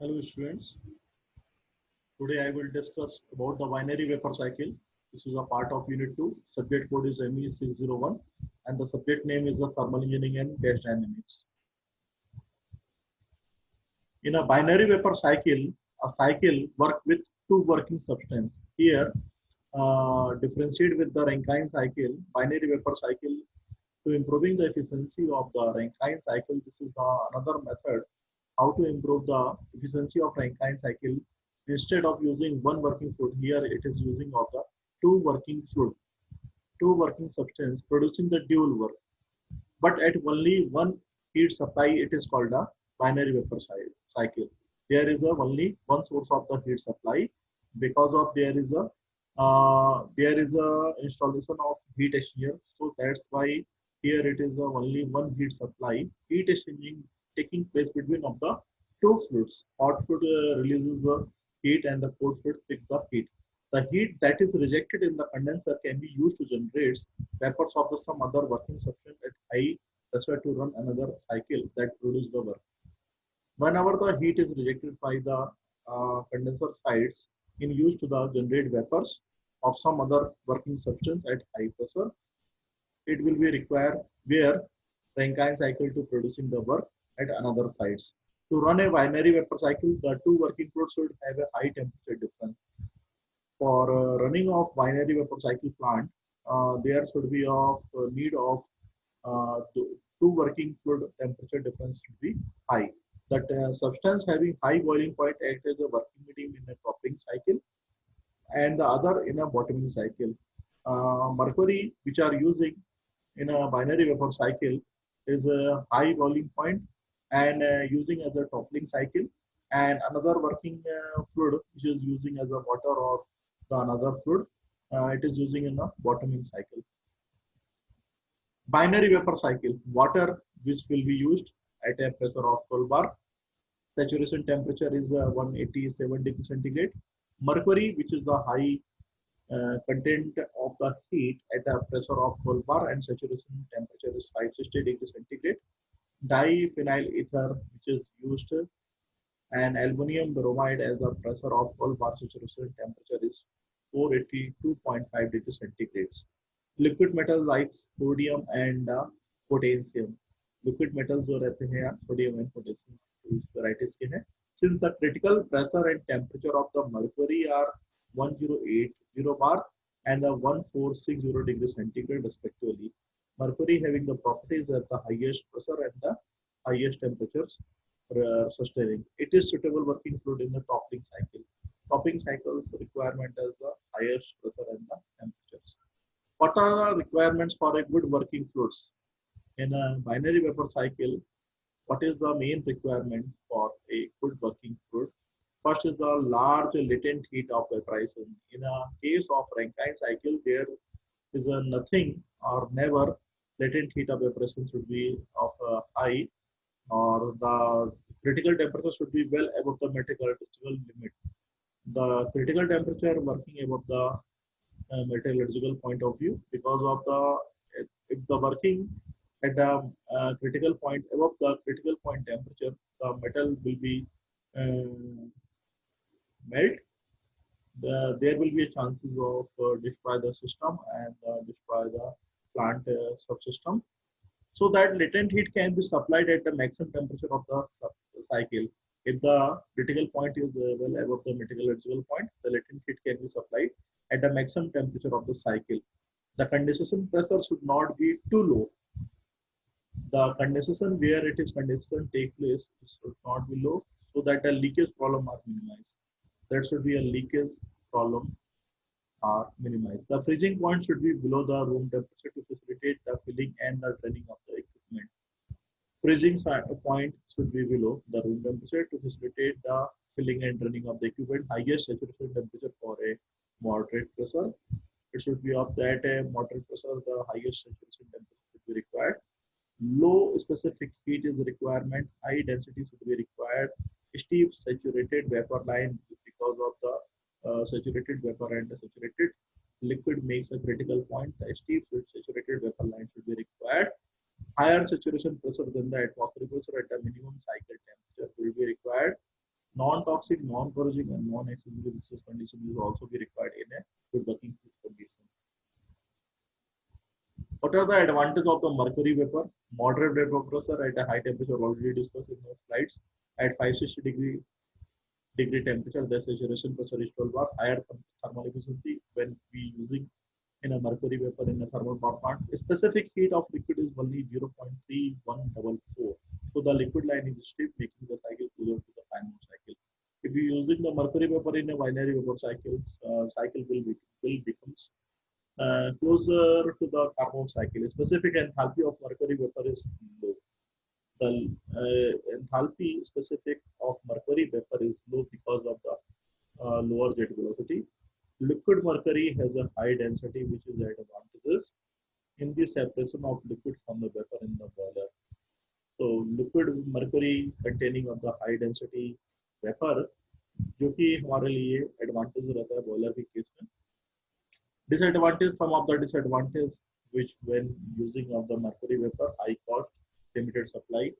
Hello students, today I will discuss about the binary vapor cycle. This is a part of unit 2. Subject code is ME601 and the subject name is the thermal engineering and gas dynamics. In a binary vapor cycle, a cycle works with two working substances. Here, differentiate with the Rankine cycle, binary vapor cycle to improving the efficiency of the Rankine cycle. This is another method how to improve the efficiency of Rankine cycle. Instead of using one working fluid, here it is using of the two working fluid, two working substance producing the dual work. But at only one heat supply, it is called a binary vapor cycle. There is only one source of the heat supply because of there is a installation of heat exchanger. So that's why here it is only one heat supply. Heat exchanging taking place between of the two fluids. Hot fluid releases the heat and the cold fluid picks the heat. The heat that is rejected in the condenser can be used to generate vapors of the some other working substance at high pressure to run another cycle that produce the work. Whenever the heat is rejected by the condenser sides in use to the generate vapors of some other working substance at high pressure, it will be required where Rankine cycle to producing the work at another sites. To run a binary vapor cycle, the two working fluids should have a high temperature difference. For running of binary vapor cycle plant, there should be of need of two working fluid temperature difference should be high. That substance having high boiling point act as a working medium in a topping cycle and the other in a bottoming cycle. Mercury, which are using in a binary vapor cycle, is a high boiling point and using as a toppling cycle, and another working fluid which is using as a water or the another fluid, it is using in a bottoming cycle. Binary vapor cycle, water which will be used at a pressure of 12 bar. Saturation temperature is 187 degrees centigrade. Mercury, which is the high content of the heat at a pressure of 12 bar and saturation temperature is 560 degrees centigrade. Diphenyl ether, which is used, and aluminum bromide as a pressure of 12 bar saturation temperature is 482.5 degrees centigrade. Liquid metals like sodium and potassium. Liquid metals जो रहते हैं यार sodium and potassium इस varieties के हैं. Since the critical pressure and temperature of the mercury are 1080 bar and 1460 degrees centigrade respectively, mercury having the properties at the highest pressure and the highest temperatures sustaining. It is suitable working fluid in the topping cycle. Topping cycle's requirement is the highest pressure and the temperatures. What are the requirements for a good working fluids? In a binary vapor cycle, what is the main requirement for a good working fluid? First is the large latent heat of vaporization. In a case of Rankine cycle, there is a nothing or never latent heat of vaporization should be of high, or the critical temperature should be well above the metallurgical limit. The critical temperature working above the metallurgical point of view because of the if the working at the critical point above the critical point temperature, the metal will be uh, melt. There will be a chances of destroy the system and destroy the plant subsystem. So that latent heat can be supplied at the maximum temperature of the cycle. If the critical point is well above the metallurgical point, the latent heat can be supplied at the maximum temperature of the cycle. The condensation pressure should not be too low. The condensation where it is condensation take place should not be low so that the leakage problem are minimized. There should be a leakage problem are minimized. The freezing point should be below the room temperature to facilitate the filling and the draining of the equipment. Freezing point should be below the room temperature to facilitate the filling and draining of the equipment. Highest saturation temperature for a moderate pressure. It should be of that moderate pressure, the highest saturation temperature should be required. Low specific heat is a requirement. High density should be required. Steep saturated vapor line because of the saturated vapor and the saturated liquid makes a critical point. The steep saturated vapor line should be required. Higher saturation pressure than the atmospheric pressure at a minimum cycle temperature will be required. Non-toxic, non-corrosive, and non-accidentally viscous condition is also be required in a good working condition. What are the advantages of the mercury vapor? Moderate vapor pressure at a high temperature, already discussed in the slides. At 560 degree temperature, the saturation pressure is 12 bar. Higher thermal efficiency when we using in a mercury vapor in a thermal power plant. A specific heat of liquid is only 0.3144. So the liquid line is stiff, making the cycle closer to the final cycle. If you using the mercury vapor in a binary vapor cycle, cycle will becomes closer to the Carnot cycle. Specific enthalpy of mercury vapor is low. The enthalpy specific of mercury vapor is low because of the lower jet velocity. Liquid mercury has a high density, which is advantages in the separation of liquid from the vapor in the boiler. So liquid mercury containing of the high density vapor, जो कि हमारे लिए advantage रहता है boiler के case में. Disadvantage, some of the disadvantage which when using of the mercury vapor, high cost, limited supply,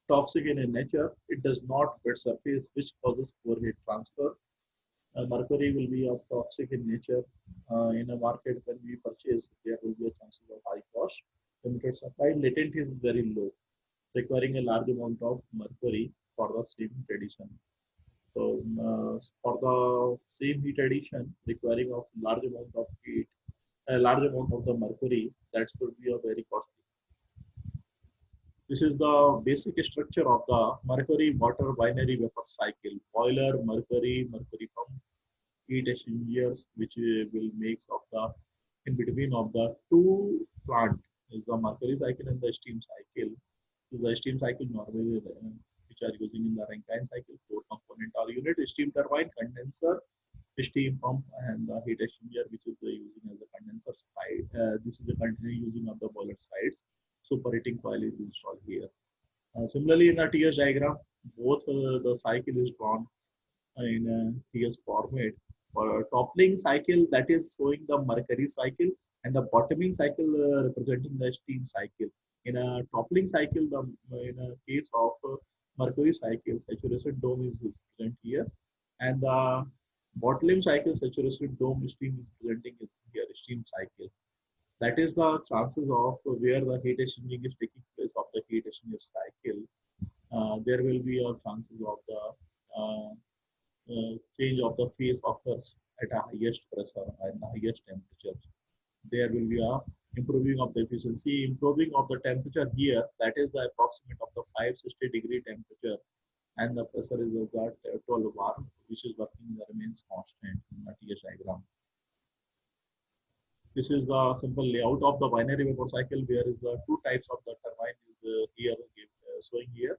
toxic in nature, it does not wet surface which causes poor heat transfer. Mercury will be of toxic in nature. In a market when we purchase, there will be a chances of high cost, limited supply, latent is very low, requiring a large amount of mercury for the steam addition. So for the same heat addition requiring of large amount of heat, a large amount of the mercury, that could be a very costly. This is the basic structure of the mercury water binary vapor cycle. Boiler, mercury pump, heat exchangers, which will make of the in between of the two plant is the mercury cycle and the steam cycle. So the steam cycle normally which are using in the Rankine cycle, four component are unit: steam turbine, condenser, steam pump, and the heat exchanger, which is using as a condenser side. This is the using of the boiler sides. Superheating coil is installed here. Similarly, in the TS diagram, both the cycle is drawn in a TS format. For a toppling cycle, that is showing the mercury cycle, and the bottoming cycle representing the steam cycle. In a toppling cycle, in a case of mercury cycle, saturation dome is present here, and the bottoming cycle saturation dome steam is presenting is here steam cycle. That is the chances of where the heat exchanging is taking place of the heat exchanger cycle. There will be a chances of the change of the phase occurs at a highest pressure and the highest temperature. There will be a improving of the efficiency, improving of the temperature here. That is the approximate of the 560-degree temperature, and the pressure is about 12 bar, which is working remains constant in the TS diagram. This is the simple layout of the binary vapor cycle, where is the two types of the turbine is here showing here.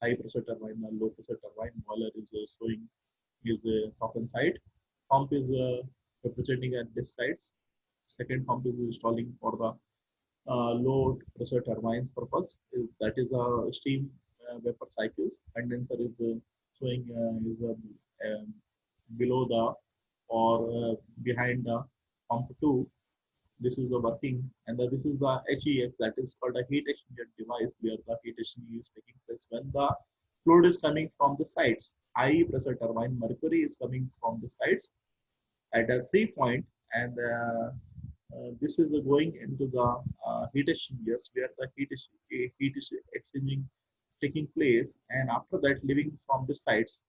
High pressure turbine and low pressure turbine. Boiler is showing is top and side. Pump is representing at this side. Second pump is installing for the low pressure turbines purpose. That is a steam vapor cycles. Condenser is showing is below the or behind the pump 2. This is the working, and this is the HEX, that is called a heat exchanger device, where the heat exchanger is taking place when the fluid is coming from the sides. High pressure turbine mercury is coming from the sides at a 3 point, and this is going into the heat exchangers, where the heat is exchanging taking place, and after that leaving from the sides,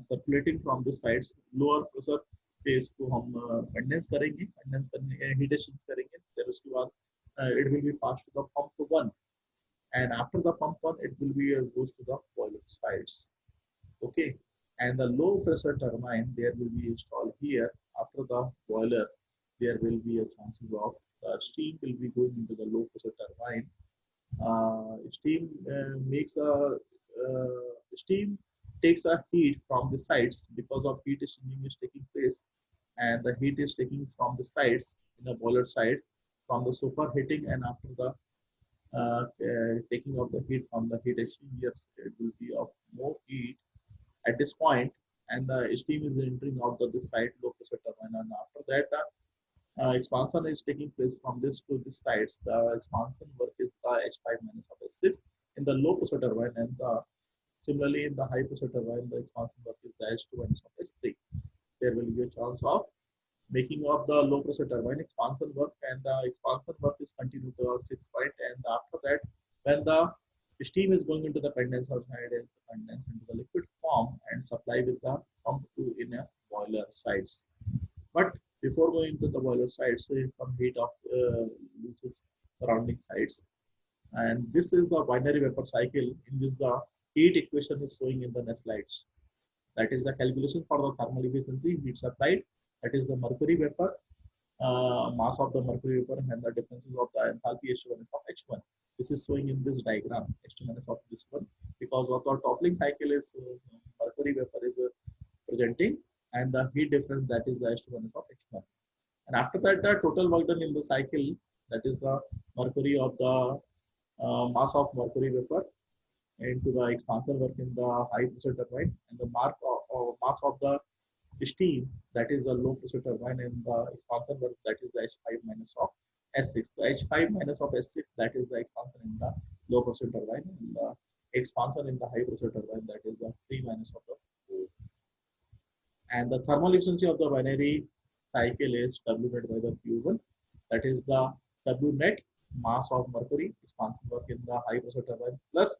circulating from the sides, lower pressure phase को हम condense करेंगे, condense करने heat exchange करेंगे, फिर उसके बाद it will be passed to the pump 1, and after the pump 1 it will be goes to the boiler sides. Okay, and the low pressure turbine there will be installed here. After the boiler, there will be a chances of steam will be going into the low pressure turbine. Steam makes a steam takes a heat from the sides because of heat exchanging is taking place, and the heat is taking from the sides in the boiler side from the superheating, and after the taking of the heat from the heat exchangers, it will be of more heat at this point, and the steam is entering out of the side low pressure turbine, and after that expansion is taking place from this to this sides. The expansion work is the H5 minus of S6 in the low pressure turbine, and the Similarly, in the high pressure turbine, the expansion work is the H2 minus of H3. There will be a chance of making of the low pressure turbine expansion work, and the expansion work is continued to 6 point. And after that, when the steam is going into the condenser side, is condensed into the liquid form and supply with the pump to in a boiler sides. But before going to the boiler sides, some heat of loses surrounding sides, and this is the binary vapor cycle in which the heat equation is showing in the next slides. That is the calculation for the thermal efficiency heat supplied. That is the mercury vapor, mass of the mercury vapor, and the differences of the enthalpy H1 of H1. This is showing in this diagram, H2 minus of this one, because of the toppling cycle is mercury vapor is presenting, and the heat difference, that is the H2 minus of H1. And after that, the total work done in the cycle, that is the mercury of the mass of mercury vapor into the expansion work in the high pressure turbine, and the mass of the steam, that is the low pressure turbine, and the expansion work, that is the H5 minus of S6. The H5 minus of S6, that is the expansion in the low pressure turbine, and the expansion in the high pressure turbine, that is the 3 minus of the 4. And the thermal efficiency of the binary cycle is W net by the Q1, that is the W net mass of mercury expansion work in the high pressure turbine plus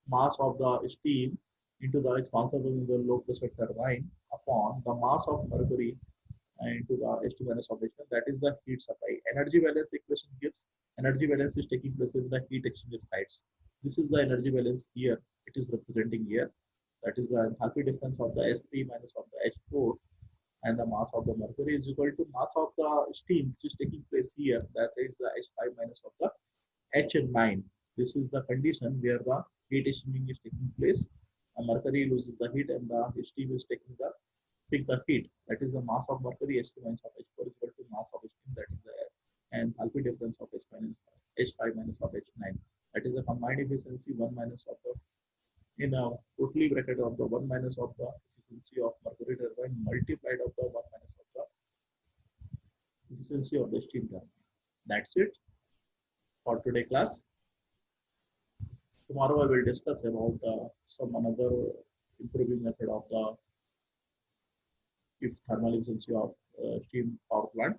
mass of the steam into the expansion work in the low pressure turbine upon the mass of mercury into the H2 minus of H1, that is the heat supply. Energy balance equation gives energy balance is taking place in the heat exchanger sites. This is the energy balance here. It is representing here. That is the enthalpy difference of the S3 minus of the H4, and the mass of the mercury is equal to mass of the steam which is taking place here. That is the H5 minus of the H9. This is the condition where the heat exchanging is taking place. Mercury loses the heat and the steam is taking the heat. That is the mass of mercury H3 minus of H4 is equal to mass of steam, that is the enthalpy difference of H5 minus of H9. That is the combined efficiency 1 minus of the in a totally bracket of the 1 minus of the efficiency of mercury turbine multiplied of the 1 minus of the efficiency of the steam turbine. That's it for today class. Tomorrow I will discuss about some another improving method of the if thermal efficiency of steam power plant.